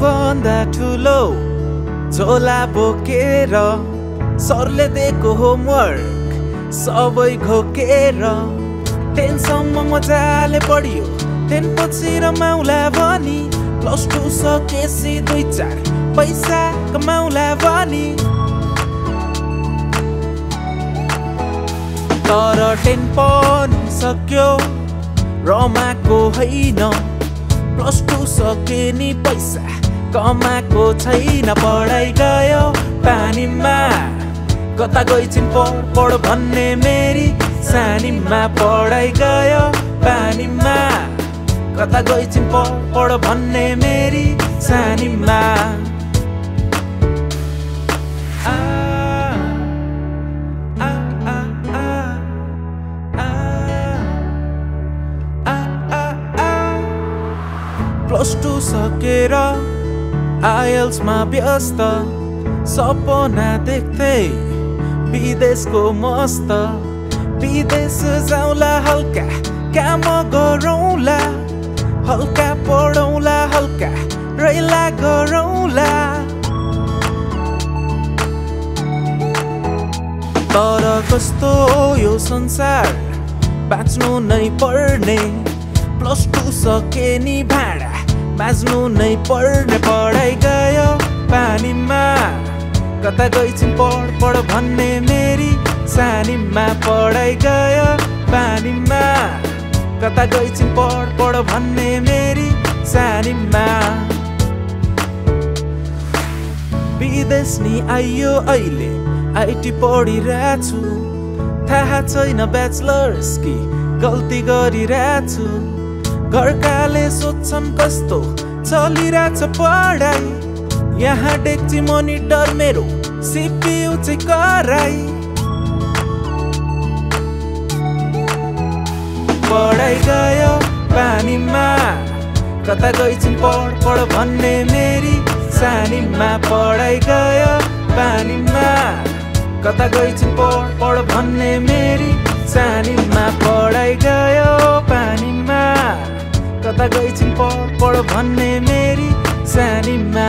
भन्दा ठुलो झोला बोकेर सरले दिएको होमवर्क सबै घोकेर टेनसम्म मजाले पढियो त्यसपछि रमाउला भनी +2 सकेपछि 2-4 पैसा कमाउला भनी तर 10 पनि सक्यो रमाको होइन +2 सके नि पैसा कमाको छैन पढाइ गयो पानीमा कता गइछिन् पढ भन्ने मेरी सानीमा पढाइ गयो पानीमा कता गइछिन् पढ भन्ने मेरी सानीमा +2 सकेर IELTS मा व्यस्त सपना देख्दै विदेशको मस्त विदेश जाउँला हल्का काम गरौँला हल्का पढौँला हल्का रैला गरौँला तर कस्तो यो संसार बाँच्नु नै पर्ने +2 सके नि भाडा बाँच्नु नै पर्ने पढाइ गयो पानीमा कता गइछिन् पढ भन्ने मेरी सानीमा पढाइ गयो पानीमा कता गइछिन् पढ भन्ने मेरी सानीमा विदेश नि आइयो अहिले IT पढिरहेछु थाहा छैन ब्याचलर्स कि गल्ती गरिरहेछु घरकाले सोध्छन् कस्तो चलिरहेछ पढाइ यहाँ डेक्ची मोनिटर मेरो CPU चाहिँ कराई पढाइ गयो पानीमा कता गइछिन् पढ भन्ने मेरी सानीमा पढाइ गयो पानीमा कता गइछिन् पढ भन्ने मेरी सानीमा पढाइ गयो पानीमा कता गइछिन् पढ भन्ने मेरी सानीमा